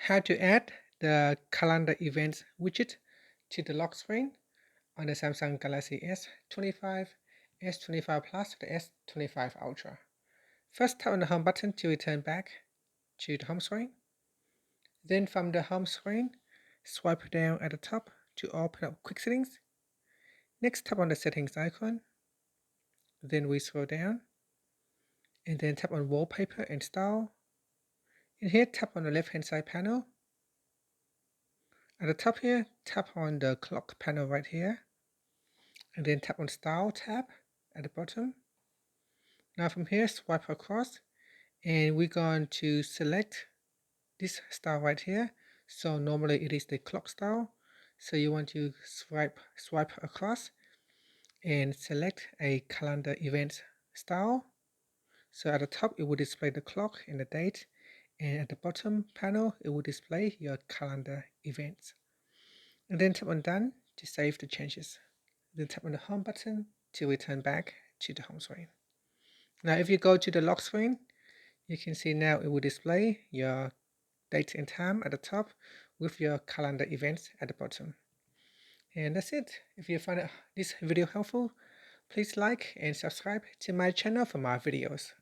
how to add the calendar events widget to the lock screen on the Samsung Galaxy S25, S25 Plus, the S25 Ultra. First, tap on the home button to return back to the home screen. Then from the home screen, swipe down at the top to open up quick settings. Next, tap on the settings icon. Then we scroll down and then tap on wallpaper and style. And here, tap on the left hand side panel. At the top here, tap on the clock panel right here. And then tap on style tab at the bottom. Now from here, swipe across and we're going to select this style right here. So normally it is the clock style. So you want to swipe across and select a calendar event style. So at the top it will display the clock and the date, and at the bottom panel it will display your calendar events. And then tap on done to save the changes. Then tap on the home button to return back to the home screen. Now if you go to the lock screen, you can see now it will display your date and time at the top with your calendar events at the bottom. And that's it. If you find this video helpful, please like and subscribe to my channel for more videos.